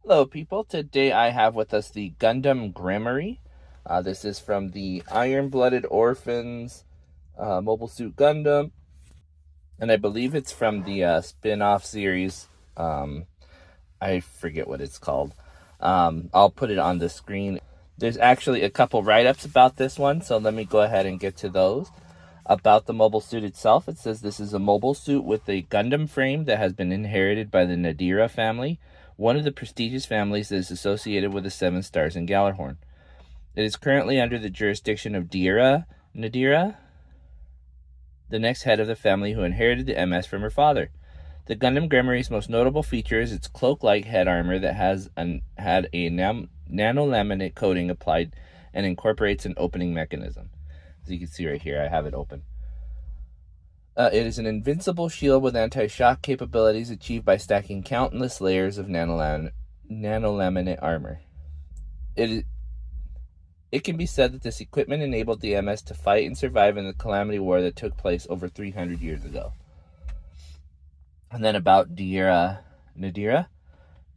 Hello people, today I have with us the Gundam Gremory. This is from the Iron-Blooded Orphans Mobile Suit Gundam, and I believe it's from the spin-off series. I forget what it's called. I'll put it on the screen. There's actually a couple write-ups about this one, so let me go ahead and get to those. About the mobile suit itself, it says this is a mobile suit with a Gundam frame that has been inherited by the Nadira family, one of the prestigious families that is associated with the 7 stars in Gallarhorn. It is currently under the jurisdiction of Nadira, the next head of the family who inherited the MS from her father. The Gundam Gremory's most notable feature is its cloak-like head armor that had a nanolaminate coating applied and incorporates an opening mechanism. As you can see right here, I have it open. It is an invincible shield with anti-shock capabilities achieved by stacking countless layers of nanolaminate armor. It can be said that this equipment enabled the MS to fight and survive in the Calamity War that took place over 300 years ago. And then about Nadira.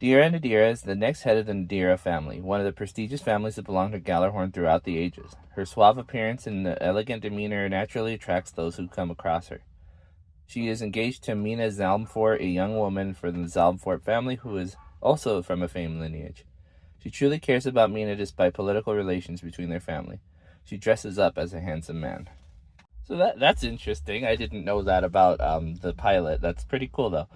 Nadira is the next head of the Nadira family, one of the prestigious families that belong to Gallarhorn throughout the ages. Her suave appearance and elegant demeanor naturally attracts those who come across her. She is engaged to Mina Zalmfort, a young woman from the Zalmfort family who is also from a famed lineage. She truly cares about Mina despite political relations between their family. She dresses up as a handsome man. So that's interesting. I didn't know that about the pilot. That's pretty cool, though.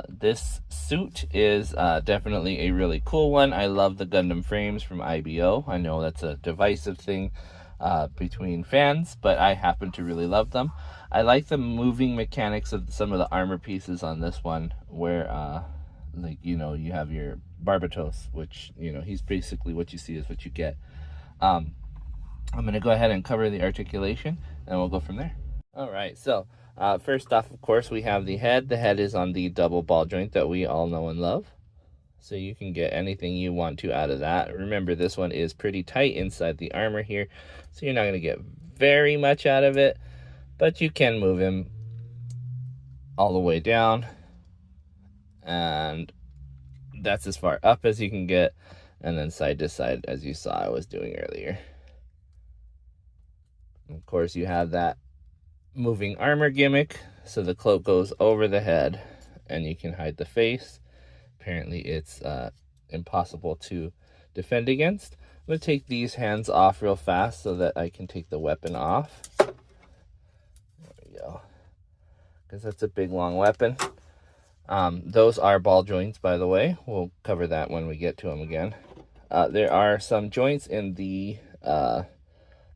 This suit is definitely a really cool one. I love the Gundam frames from IBO. I know that's a divisive thing between fans, but I happen to really love them. I like the moving mechanics of some of the armor pieces on this one, where you have your Barbatos, which, he's basically what you see is what you get. I'm going to go ahead and cover the articulation, and we'll go from there. All right, so first off, of course, we have the head. The head is on the double ball joint that we all know and love. So you can get anything you want to out of that. Remember, this one is pretty tight inside the armor here, so you're not going to get very much out of it, but you can move him all the way down, and that's as far up as you can get, and then side to side, as you saw I was doing earlier. Of course, you have that moving armor gimmick, so the cloak goes over the head, and you can hide the face. Apparently, it's impossible to defend against. I'm going to take these hands off real fast so that I can take the weapon off. There we go. Because that's a big, long weapon. Those are ball joints, by the way. We'll cover that when we get to them again. There are some joints in the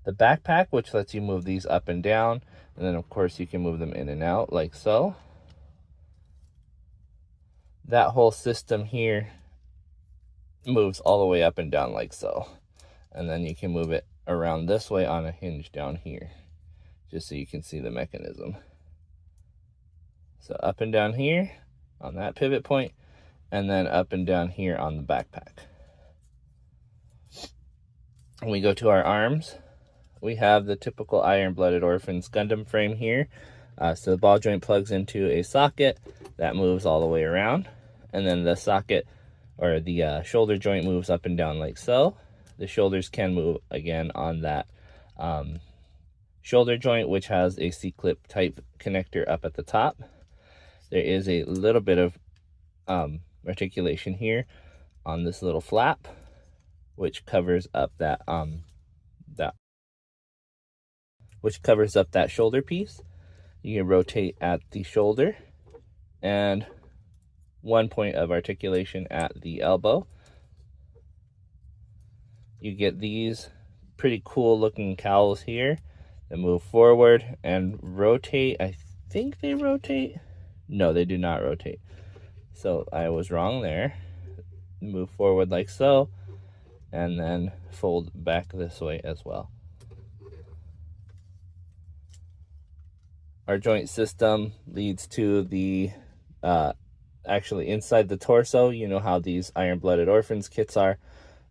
backpack, which lets you move these up and down. And then, of course, you can move them in and out like so. That whole system here moves all the way up and down like so. And then you can move it around this way on a hinge down here, just so you can see the mechanism. So up and down here on that pivot point, and then up and down here on the backpack. When we go to our arms, we have the typical Iron-Blooded Orphans Gundam frame here. So the ball joint plugs into a socket that moves all the way around. And then the socket, or the shoulder joint, moves up and down like so. The shoulders can move again on that shoulder joint, which has a C-clip type connector up at the top. There is a little bit of articulation here on this little flap, which covers up that shoulder piece. You can rotate at the shoulder, and 1 point of articulation at the elbow. You get these pretty cool looking cowls here that move forward and rotate. I think they rotate. No, they do not rotate. So I was wrong there. Move forward like so, and then fold back this way as well. Our joint system leads to the actually inside the torso. You know how these Iron-Blooded Orphans kits are.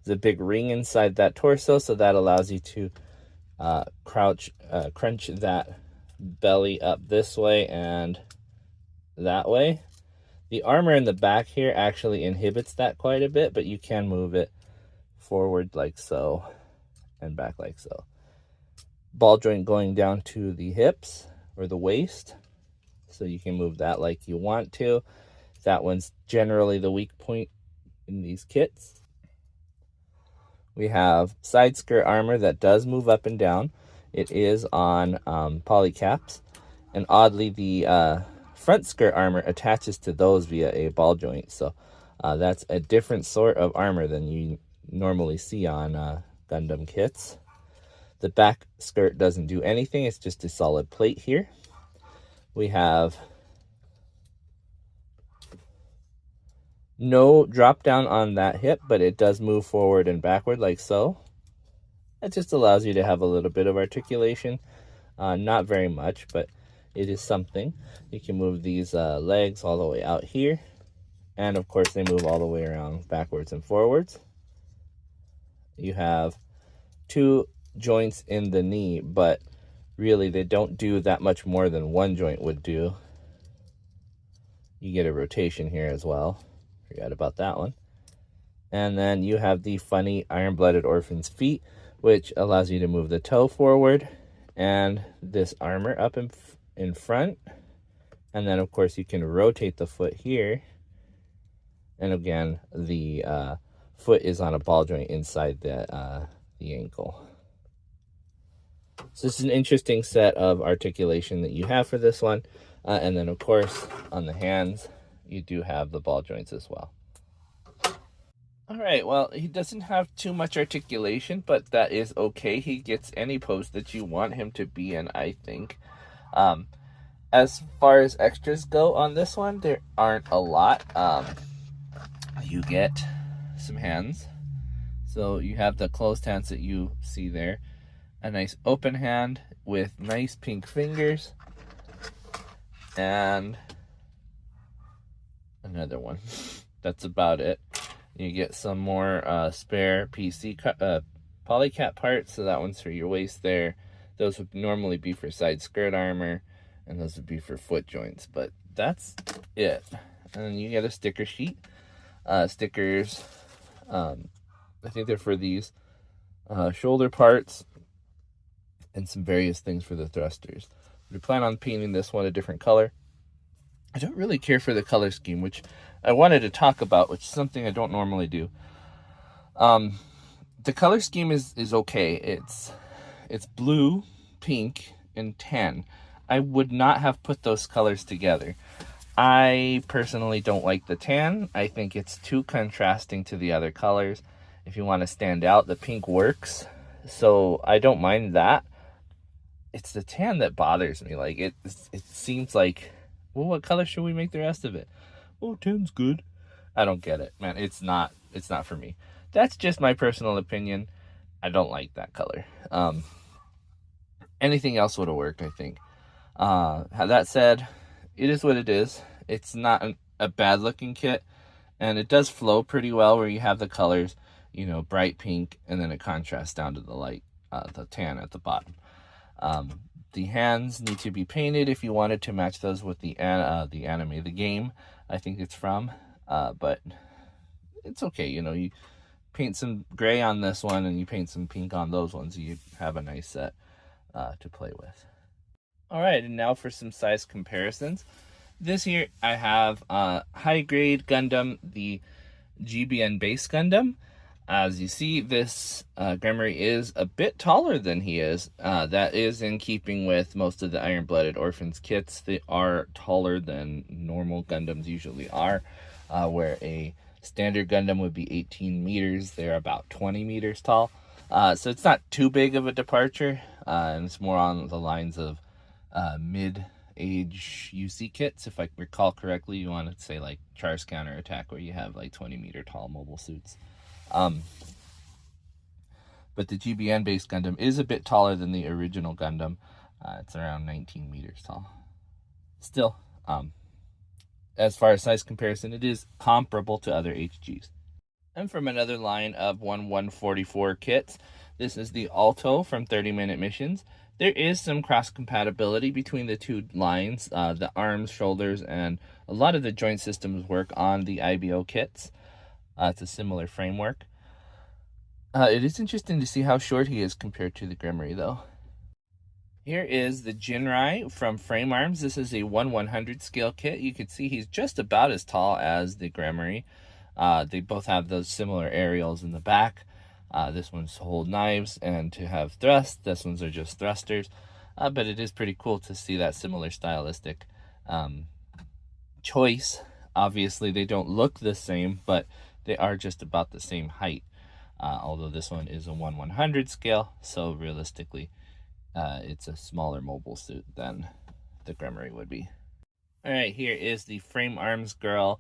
There's a big ring inside that torso, so that allows you to crunch that belly up this way and that way. The armor in the back here actually inhibits that quite a bit, but you can move it forward like so and back like so. Ball joint going down to the hips or the waist, so you can move that like you want to. That one's generally the weak point in these kits. We have side skirt armor that does move up and down. It is on polycaps, and oddly the front skirt armor attaches to those via a ball joint, so that's a different sort of armor than you normally see on Gundam kits. The back skirt doesn't do anything, it's just a solid plate here. We have no drop down on that hip, but it does move forward and backward like so. That just allows you to have a little bit of articulation. Not very much, but it is something. You can move these legs all the way out here. And of course they move all the way around backwards and forwards. You have two joints in the knee, but really they don't do that much more than one joint would do. You get a rotation here as well. Forgot about that one. And then you have the funny iron-blooded orphan's feet, which allows you to move the toe forward and this armor up in front. And then of course you can rotate the foot here. And again, the foot is on a ball joint inside the ankle. So this is an interesting set of articulation that you have for this one. And then of course on the hands, you do have the ball joints as well. All right, well, he doesn't have too much articulation, but that is okay. He gets any pose that you want him to be in, I think. As far as extras go on this one, there aren't a lot. You get some hands. So you have the closed hands that you see there. A nice open hand with nice pink fingers. And another one. That's about it. You get some more spare PC polycap parts, so that one's for your waist there. Those would normally be for side skirt armor, and those would be for foot joints, but that's it. And then you get a sticker sheet. Stickers, I think they're for these shoulder parts and some various things for the thrusters. We plan on painting this one a different color. I don't really care for the color scheme, which I wanted to talk about, which is something I don't normally do. The color scheme is okay. It's blue, pink, and tan. I would not have put those colors together. I personally don't like the tan. I think it's too contrasting to the other colors. If you want to stand out, the pink works, so I don't mind that. It's the tan that bothers me. Like it seems like, well, what color should we make the rest of it? Oh, tan's good. I don't get it, man. It's not for me. That's just my personal opinion. I don't like that color. Anything else would have worked, I think. That said, it is what it is. It's not a bad looking kit, and it does flow pretty well where you have the colors, you know, bright pink, and then it contrasts down to the light, the tan at the bottom. The hands need to be painted if you wanted to match those with the anime, the game I think it's from, but it's okay. You know, you paint some gray on this one and you paint some pink on those ones, you have a nice set to play with. All right, and now for some size comparisons. This here I have high grade Gundam, the GBN base Gundam. As you see, this Gremory is a bit taller than he is. That is in keeping with most of the Iron-Blooded Orphans kits. They are taller than normal Gundams usually are, where a standard Gundam would be 18 meters. They're about 20 meters tall. So it's not too big of a departure, and it's more on the lines of mid-age UC kits. If I recall correctly, you want to say like Char's Counterattack, where you have like 20-meter tall mobile suits. But the GBN based Gundam is a bit taller than the original Gundam. It's around 19 meters tall. Still, as far as size comparison, it is comparable to other HGs. And from another line of 144 kits, this is the Alto from 30 Minute Missions. There is some cross compatibility between the two lines. The arms, shoulders, and a lot of the joint systems work on the IBO kits. It's a similar framework. It is interesting to see how short he is compared to the Gremory, though. Here is the Jinrai from Frame Arms. This is a 1/100 scale kit. You can see he's just about as tall as the Gremory. They both have those similar aerials in the back. This one's to hold knives and to have thrust. This one's are just thrusters. But it is pretty cool to see that similar stylistic choice. Obviously, they don't look the same, but they are just about the same height. Although this one is a 1/100 scale, so realistically, it's a smaller mobile suit than the Gremory would be. All right, here is the Frame Arms girl.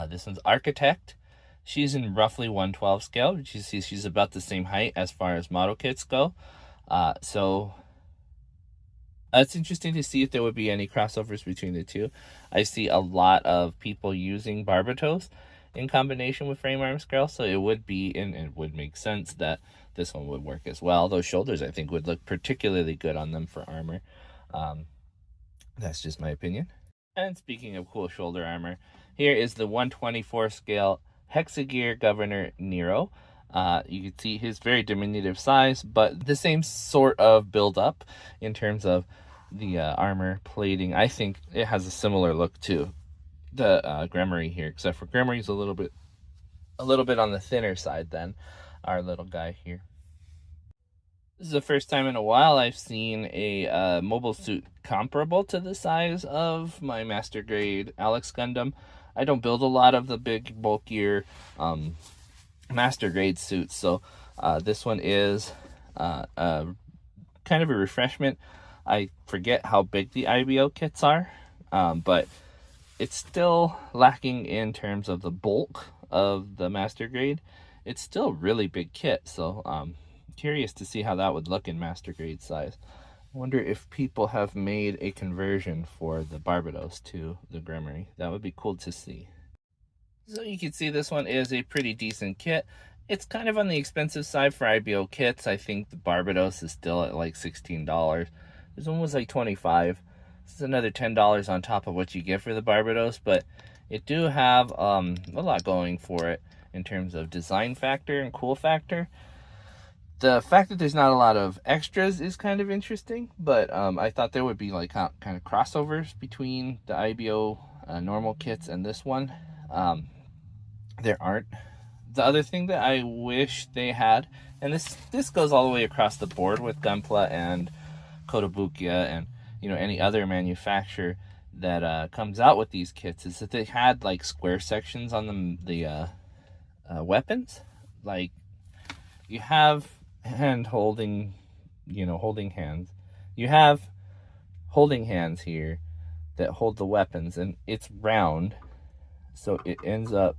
This one's Architect. She's in roughly 1/12 scale. You see she's about the same height as far as model kits go. So it's interesting to see if there would be any crossovers between the two. I see a lot of people using Barbatos in combination with Frame Arms girl, so it would be, and it would make sense that this one would work as well. Those shoulders, I think, would look particularly good on them for armor. That's just my opinion. And speaking of cool shoulder armor, here is the 1/24 scale Hexagear Governor Nero. You can see his very diminutive size, but the same sort of build up in terms of the armor plating. I think it has a similar look to the Gremory here, except for Gremory's a little bit on the thinner side than our little guy here. This is the first time in a while I've seen a mobile suit comparable to the size of my Master Grade Alex Gundam. I don't build a lot of the big, bulkier Master Grade suits, so this one is kind of a refreshment. I forget how big the IBO kits are, but it's still lacking in terms of the bulk of the Master Grade. It's still a really big kit, so curious to see how that would look in Master Grade size. I wonder if people have made a conversion for the Barbatos to the Gremory. That would be cool to see. So you can see this one is a pretty decent kit. It's kind of on the expensive side for IBO kits. I think the Barbatos is still at like $16. This one was like $25. This is another $10 on top of what you get for the Barbatos, but it do have a lot going for it in terms of design factor and cool factor. The fact that there's not a lot of extras is kind of interesting, but I thought there would be like kind of crossovers between the IBO normal kits and this one. There aren't. The other thing that I wish they had, and this goes all the way across the board with Gunpla and Kotobukiya and any other manufacturer that comes out with these kits, is that they had like square sections on the weapons. Like you have holding hands. You have holding hands here that hold the weapons, and it's round, so it ends up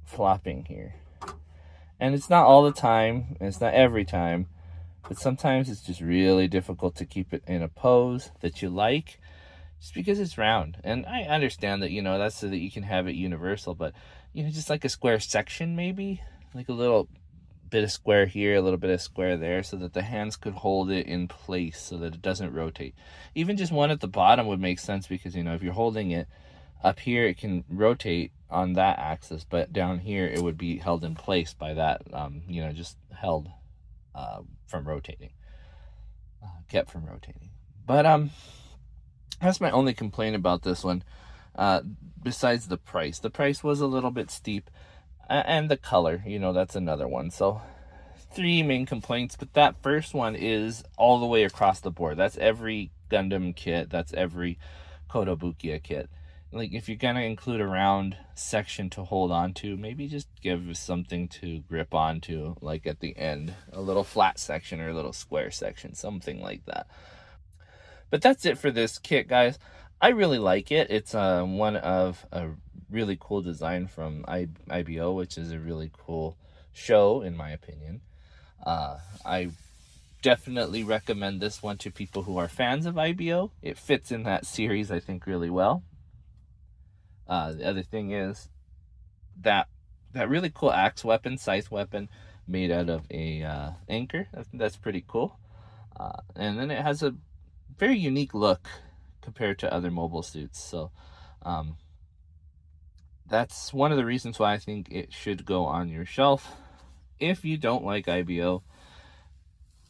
flopping here. And it's not all the time, and it's not every time, but sometimes it's just really difficult to keep it in a pose that you like, just because it's round. And I understand that, that's so that you can have it universal, but, just like a square section maybe, like a little bit of square here, a little bit of square there, so that the hands could hold it in place so that it doesn't rotate. Even just one at the bottom would make sense, because, if you're holding it up here, it can rotate on that axis, but down here it would be held in place by that, just held from rotating, kept from rotating. But that's my only complaint about this one, besides the price. The price was a little bit steep, and the color, that's another one. So 3 main complaints, but that first one is all the way across the board. That's every Gundam kit, that's every Kotobukiya kit. Like, if you're gonna include a round section to hold on to, maybe just give something to grip onto, like at the end, a little flat section or a little square section, something like that. But that's it for this kit, guys. I really like it. It's one of a really cool design from IBO, which is a really cool show, in my opinion. I definitely recommend this one to people who are fans of IBO. It fits in that series, I think, really well. The other thing is that really cool axe weapon, scythe weapon, made out of a anchor. That's pretty cool. And then it has a very unique look compared to other mobile suits. So that's one of the reasons why I think it should go on your shelf. If you don't like IBO,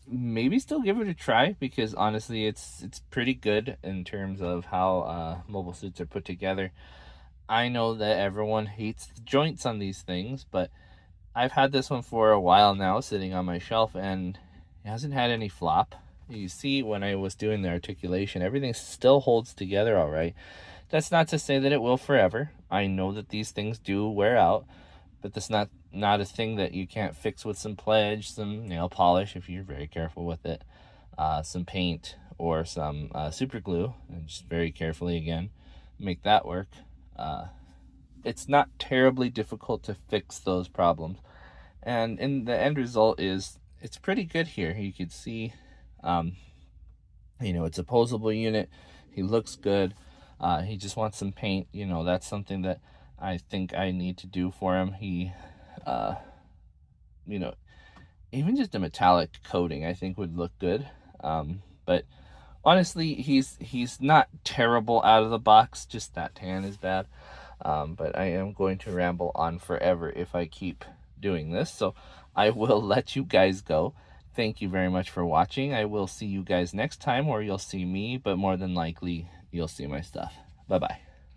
maybe still give it a try, because honestly it's pretty good in terms of how mobile suits are put together. I know that everyone hates the joints on these things, but I've had this one for a while now sitting on my shelf, and it hasn't had any flop. You see, when I was doing the articulation, everything still holds together all right. That's not to say that it will forever. I know that these things do wear out, but that's not a thing that you can't fix with some pledge, some nail polish if you're very careful with it, some paint, or some super glue, and just very carefully again make that work. It's not terribly difficult to fix those problems, and in the end result is it's pretty good here. You can see it's a posable unit. He looks good. He just wants some paint. That's something that I think I need to do for him. He even just a metallic coating I think would look good. But honestly, he's not terrible out of the box, just that tan is bad. But I am going to ramble on forever if I keep doing this, so I will let you guys go. Thank you very much for watching. I will see you guys next time, or you'll see me, but more than likely you'll see my stuff. Bye bye.